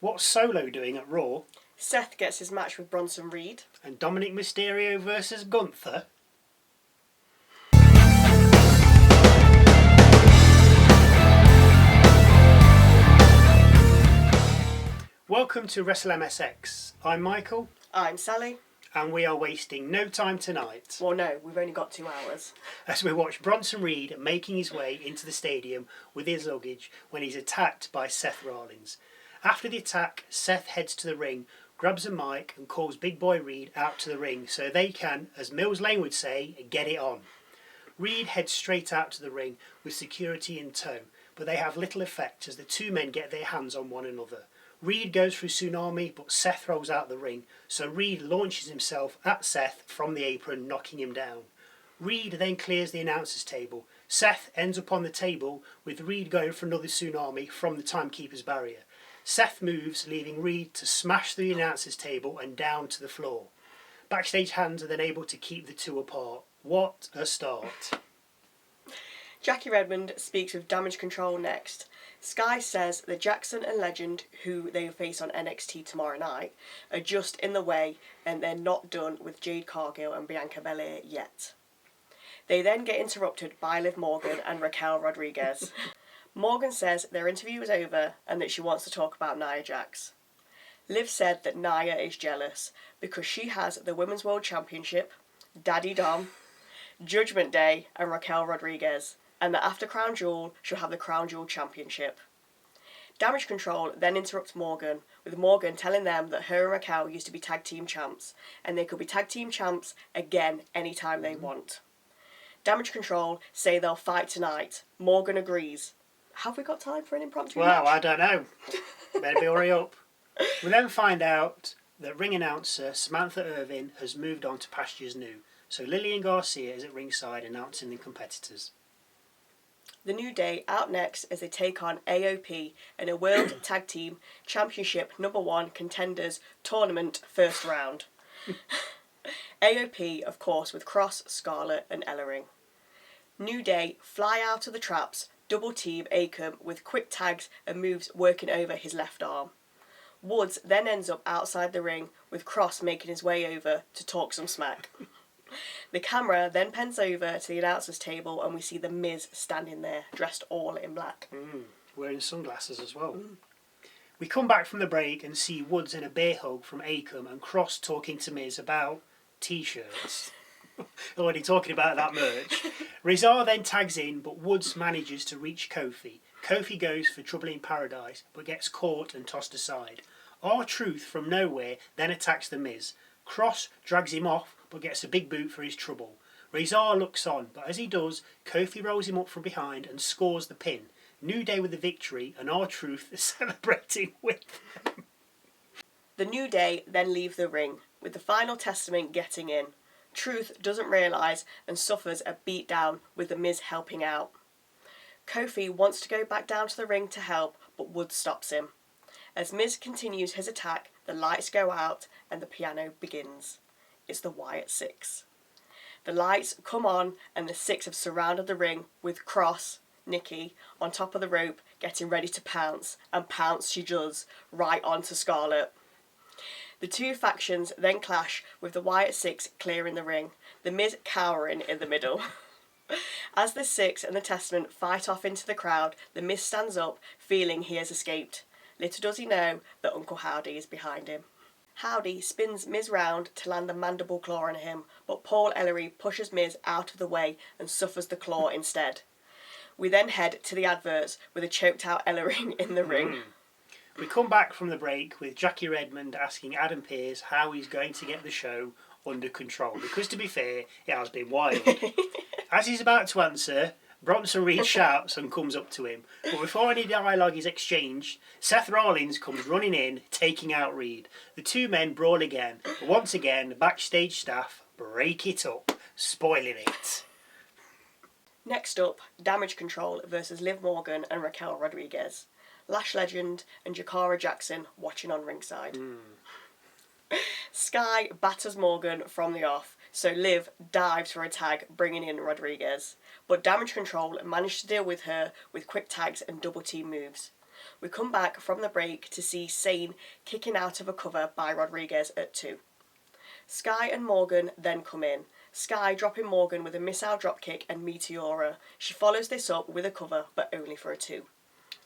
What's Solo doing at Raw? Seth gets his match with Bronson Reed. And Dominik Mysterio versus Gunther? Welcome to Wrestle MSX. I'm Michael. I'm Sally. And we are wasting no time tonight. Well, no, we've only got 2 hours. As we watch Bronson Reed making his way into the stadium with his luggage when he's attacked by Seth Rollins. After the attack, Seth heads to the ring, grabs a mic and calls Big Boy Reed out to the ring so they can, as Mills Lane would say, get it on. Reed heads straight out to the ring with security in tow, but they have little effect as the two men get their hands on one another. Reed goes through Tsunami, but Seth rolls out the ring, so Reed launches himself at Seth from the apron, knocking him down. Reed then clears the announcer's table. Seth ends up on the table, with Reed going for another Tsunami from the timekeeper's barrier. Seth moves, leaving Reed to smash the announcer's table and down to the floor. Backstage hands are then able to keep the two apart. What a start. Jackie Redmond speaks with Damage Control next. Sky says that Jackson and Legend, who they face on NXT tomorrow night, are just in the way and they're not done with Jade Cargill and Bianca Belair yet. They then get interrupted by Liv Morgan and Raquel Rodriguez. Morgan says their interview is over and that she wants to talk about Nia Jax. Liv said that Nia is jealous because she has the Women's World Championship, Daddy Dom, Judgment Day and Raquel Rodriguez, and that after Crown Jewel she'll have the Crown Jewel Championship. Damage Control then interrupts Morgan, with Morgan telling them that her and Raquel used to be tag team champs, and they could be tag team champs again anytime they want. Damage Control say they'll fight tonight. Morgan agrees. Have we got time for an impromptu match? Well, I don't know. Better be hurry up. We then find out that ring announcer Samantha Irvin has moved on to pastures new, so Lillian Garcia is at ringside announcing the competitors. The New Day out next as they take on AOP in a World Tag Team Championship #1 Contenders Tournament first round. AOP, of course, with Cross, Scarlett and Ellering. New Day fly out of the traps, double team Akam with quick tags and moves working over his left arm. Woods then ends up outside the ring with Cross making his way over to talk some smack. The camera then pans over to the announcer's table and we see the Miz standing there, dressed all in black. Wearing sunglasses as well. We come back from the break and see Woods in a bear hug from Akam and Cross talking to Miz about t-shirts. Already talking about that merch. Rizar then tags in, but Woods manages to reach Kofi. Kofi goes for Trouble in Paradise, but gets caught and tossed aside. R-Truth from nowhere then attacks the Miz. Cross drags him off, but gets a big boot for his trouble. Rizar looks on, but as he does, Kofi rolls him up from behind and scores the pin. New Day with the victory, and R-Truth is celebrating with them. The New Day then leave the ring, with the Final Testament getting in. Truth doesn't realise and suffers a beatdown with the Miz helping out. Kofi wants to go back down to the ring to help, but Woods stops him. As Miz continues his attack, the lights go out and the piano begins. It's the Wyatt Sicks. The lights come on and the Six have surrounded the ring with Cross, Nikki, on top of the rope getting ready to pounce, and pounce she does, right onto Scarlett. The two factions then clash with the Wyatt Six clearing the ring, the Miz cowering in the middle. As the Six and the Testament fight off into the crowd, the Miz stands up, feeling he has escaped. Little does he know that Uncle Howdy is behind him. Howdy spins Miz round to land the mandible claw on him, but Paul Ellery pushes Miz out of the way and suffers the claw instead. We then head to the adverts with a choked out Ellering in the ring. We come back from the break with Jackie Redmond asking Adam Pearce how he's going to get the show under control, because to be fair, it has been wild. As he's about to answer, Bronson Reed shouts and comes up to him, but before any dialogue is exchanged, Seth Rollins comes running in, taking out Reed. The two men brawl again, but once again, the backstage staff break it up, spoiling it. Next up, Damage Control versus Liv Morgan and Raquel Rodriguez. Lash Legend and Jakara Jackson watching on ringside. Sky batters Morgan from the off, so Liv dives for a tag, bringing in Rodriguez. But Damage Control managed to deal with her with quick tags and double team moves. We come back from the break to see Sane kicking out of a cover by Rodriguez at 2. Sky and Morgan then come in. Sky dropping Morgan with a missile dropkick and Meteora. She follows this up with a cover, but only for a 2.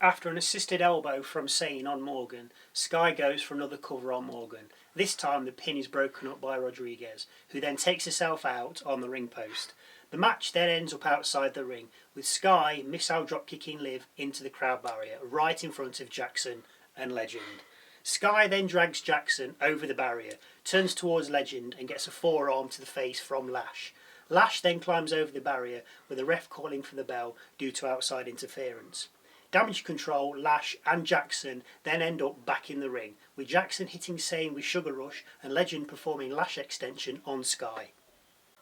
After an assisted elbow from Sane on Morgan, Sky goes for another cover on Morgan. This time the pin is broken up by Rodriguez, who then takes herself out on the ring post. The match then ends up outside the ring, with Sky missile dropkicking Liv into the crowd barrier, right in front of Jackson and Legend. Sky then drags Jackson over the barrier, turns towards Legend and gets a forearm to the face from Lash. Lash then climbs over the barrier, with the ref calling for the bell due to outside interference. Damage Control, Lash and Jackson then end up back in the ring, with Jackson hitting Sane with Sugar Rush and Legend performing Lash extension on Sky.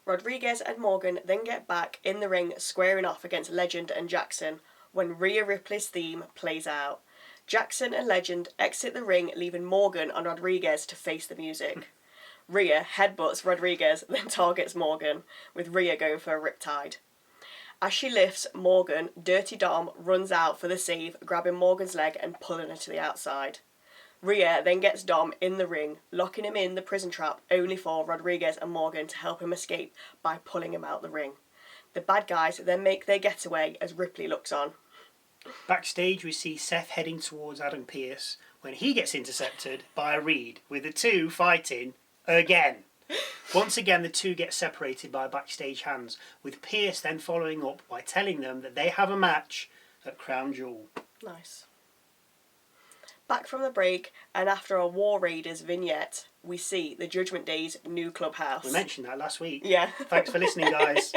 Rodriguez and Morgan then get back in the ring squaring off against Legend and Jackson when Rhea Ripley's theme plays out. Jackson and Legend exit the ring, leaving Morgan and Rodriguez to face the music. Rhea headbutts Rodriguez, then targets Morgan, with Rhea going for a riptide. As she lifts Morgan, Dirty Dom runs out for the save, grabbing Morgan's leg and pulling her to the outside. Rhea then gets Dom in the ring, locking him in the prison trap, only for Rodriguez and Morgan to help him escape by pulling him out the ring. The bad guys then make their getaway as Ripley looks on. Backstage we see Seth heading towards Adam Pearce when he gets intercepted by Reed, with the two fighting again. Once again the two get separated by backstage hands, with Pearce then following up by telling them that they have a match at Crown Jewel. Nice. Back from the break, and after a War Raiders vignette, we see the Judgment Day's new clubhouse. We mentioned that last week. Yeah. Thanks for listening, guys.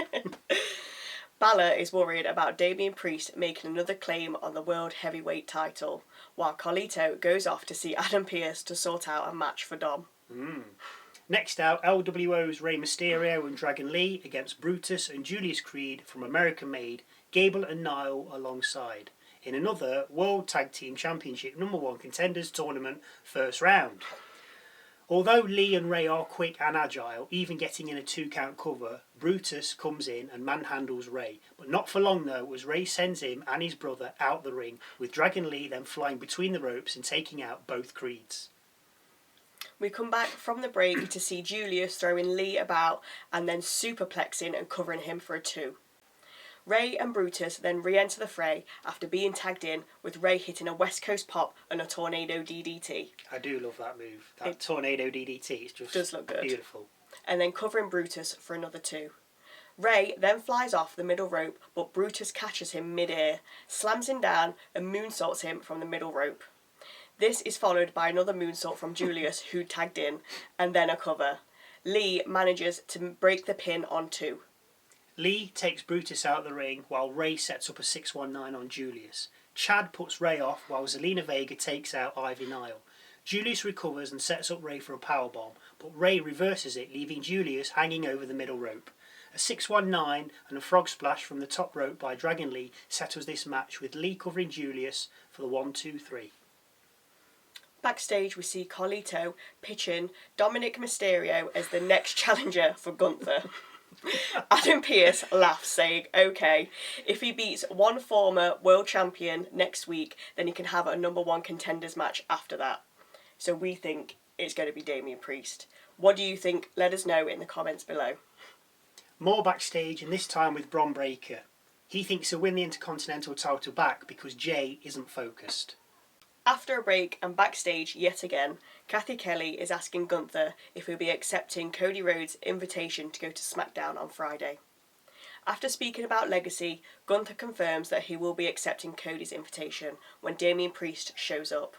Balor is worried about Damian Priest making another claim on the World Heavyweight title, while Carlito goes off to see Adam Pearce to sort out a match for Dom. Next out, LWO's Rey Mysterio and Dragon Lee against Brutus and Julius Creed from American Made, Gable and Nile alongside, in another World Tag Team Championship #1 Contenders Tournament first round. Although Lee and Ray are quick and agile, even getting in a 2-count cover, Brutus comes in and manhandles Ray. But not for long though, as Ray sends him and his brother out the ring, with Dragon Lee then flying between the ropes and taking out both Creeds. We come back from the break to see Julius throwing Lee about and then superplexing and covering him for a 2. Ray and Brutus then re-enter the fray after being tagged in, with Ray hitting a West Coast pop and a tornado DDT. I do love that move. That tornado DDT is just does look good. Beautiful. And then covering Brutus for another 2. Ray then flies off the middle rope, but Brutus catches him mid-air, slams him down and moonsaults him from the middle rope. This is followed by another moonsault from Julius, who tagged in, and then a cover. Lee manages to break the pin on 2. Lee takes Brutus out of the ring while Ray sets up a 619 on Julius. Chad puts Ray off while Zelina Vega takes out Ivy Nile. Julius recovers and sets up Ray for a powerbomb, but Ray reverses it, leaving Julius hanging over the middle rope. A 619 and a frog splash from the top rope by Dragon Lee settles this match, with Lee covering Julius for the 1-2-3. Backstage we see Carlito pitching Dominik Mysterio as the next challenger for Gunther. Adam Pearce laughs, saying, okay, if he beats one former world champion next week, then he can have a #1 Contenders match after that. So we think it's going to be Damian Priest. What do you think? Let us know in the comments below. More backstage, and this time with Bron Breakker. He thinks he'll win the Intercontinental title back because Jay isn't focused. After a break and backstage yet again, Kathy Kelly is asking Gunther if he'll be accepting Cody Rhodes' invitation to go to SmackDown on Friday. After speaking about legacy, Gunther confirms that he will be accepting Cody's invitation when Damian Priest shows up.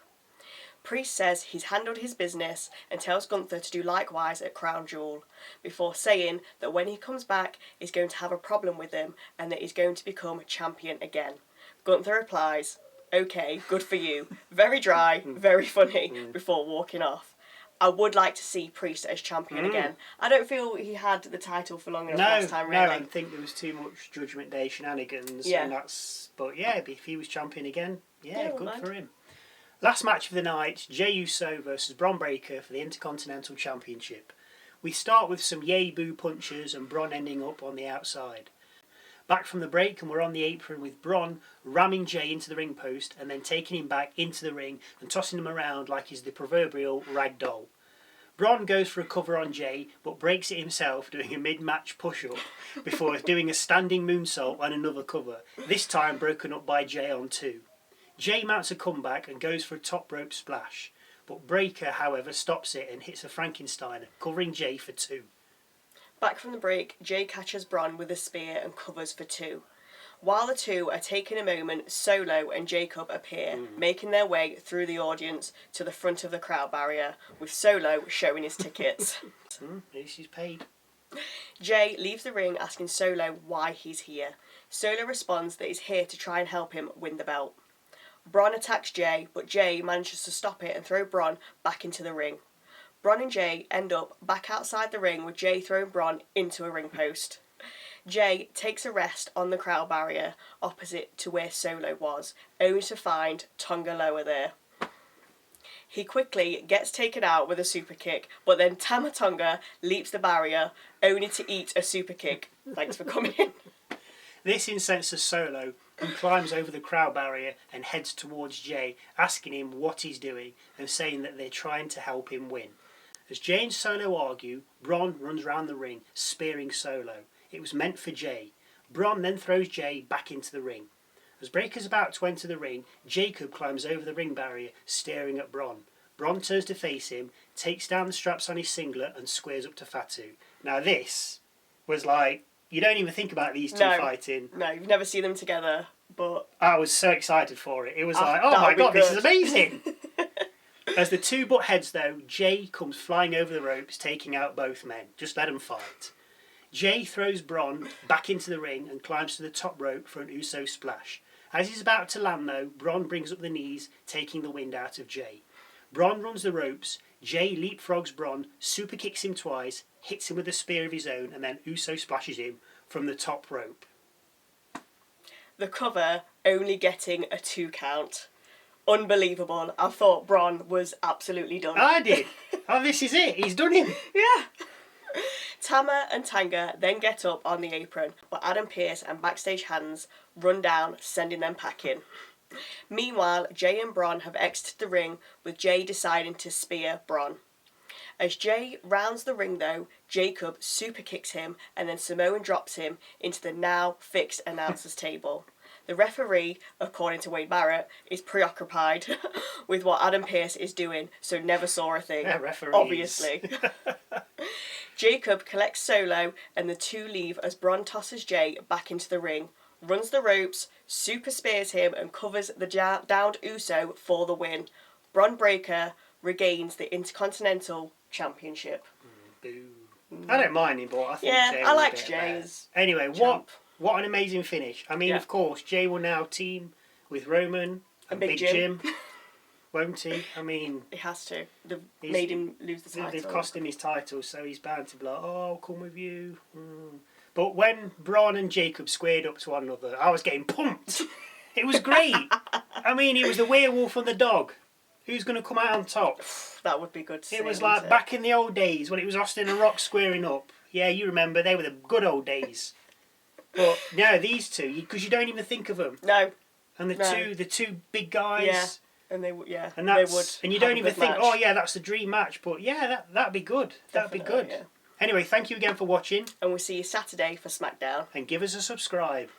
Priest says he's handled his business and tells Gunther to do likewise at Crown Jewel, before saying that when he comes back he's going to have a problem with him and that he's going to become champion again. Gunther replies, okay, good for you. Very dry, very funny, before walking off. I would like to see Priest as champion again. I don't feel he had the title for long enough last time, really. No, I think there was too much Judgment Day shenanigans. Yeah. But yeah, if he was champion again, good mind. for him. Last match of the night, Jey Uso versus Bron Breakker for the Intercontinental Championship. We start with some yay boo punches and Bron ending up on the outside. Back from the break, and we're on the apron with Bron ramming Jay into the ring post and then taking him back into the ring and tossing him around like he's the proverbial rag doll. Bron goes for a cover on Jay, but breaks it himself doing a mid-match push-up before doing a standing moonsault on another cover, this time broken up by Jay on 2. Jay mounts a comeback and goes for a top rope splash, but Breaker, however, stops it and hits a Frankensteiner, covering Jay for 2. Back from the break, Jay catches Bron with a spear and covers for 2. While the two are taking a moment, Solo and Jacob appear, making their way through the audience to the front of the crowd barrier, with Solo showing his tickets. At least he's paid. Jay leaves the ring asking Solo why he's here. Solo responds that he's here to try and help him win the belt. Bron attacks Jay, but Jay manages to stop it and throw Bron back into the ring. Bron and Jay end up back outside the ring with Jay throwing Bron into a ring post. Jay takes a rest on the crowd barrier opposite to where Solo was, only to find Tonga Loa there. He quickly gets taken out with a super kick, but then Tama Tonga leaps the barrier, only to eat a super kick. Thanks for coming in. This incenses Solo, who climbs over the crowd barrier and heads towards Jay, asking him what he's doing and saying that they're trying to help him win. As Jay and Solo argue, Bron runs round the ring, spearing Solo. It was meant for Jay. Bron then throws Jay back into the ring. As Breaker's about to enter the ring, Jacob climbs over the ring barrier, staring at Bron. Bron turns to face him, takes down the straps on his singlet and squares up to Fatu. Now this was like, you don't even think about these two fighting. No, you've never seen them together, but... I was so excited for it. It was like, oh my god, this is amazing! As the two butt heads though, Jay comes flying over the ropes, taking out both men. Just let them fight. Jay throws Bron back into the ring and climbs to the top rope for an Uso splash. As he's about to land though, Bron brings up the knees, taking the wind out of Jay. Bron runs the ropes, Jay leapfrogs Bron, super kicks him twice, hits him with a spear of his own, and then Uso splashes him from the top rope. The cover only getting a 2 count. Unbelievable. I thought Bron was absolutely done. I did. Oh, this is it. He's done him. Yeah. Tama and Tanga then get up on the apron, but Adam Pearce and Backstage Hands run down, sending them packing. Meanwhile, Jay and Bron have exited the ring, with Jay deciding to spear Bron. As Jay rounds the ring though, Jacob super kicks him and then Samoan drops him into the now fixed announcer's table. The referee, according to Wade Barrett, is preoccupied with what Adam Pearce is doing, so never saw a thing. Yeah, referees. Obviously. Jacob collects Solo and the two leave as Bron tosses Jay back into the ring, runs the ropes, super spears him and covers the downed Uso for the win. Bron Breakker regains the Intercontinental Championship. Boo. I don't mind him, but I think Jay I was like a bit Jay's. Anyway, champ. what an amazing finish. I mean, of course, Jay will now team with Roman and Big Jim. Won't he? I mean... He has to. They've made him lose the title. They've cost him his title, so he's bound to be like, oh, I'll come with you. But when Bron and Jacob squared up to one another, I was getting pumped. It was great. I mean, it was the werewolf and the dog. Who's going to come out on top? That would be good to see. It was like back in the old days when it was Austin and Rock squaring up. Yeah, you remember, they were the good old days. But now these two, because you don't even think of them. No. And the two big guys. Yeah. And they would, and they would. And you don't even think, match. oh yeah, that's the dream match. But yeah, that'd be good. That'd be good. Yeah. Anyway, thank you again for watching. And we'll see you Saturday for SmackDown. And give us a subscribe.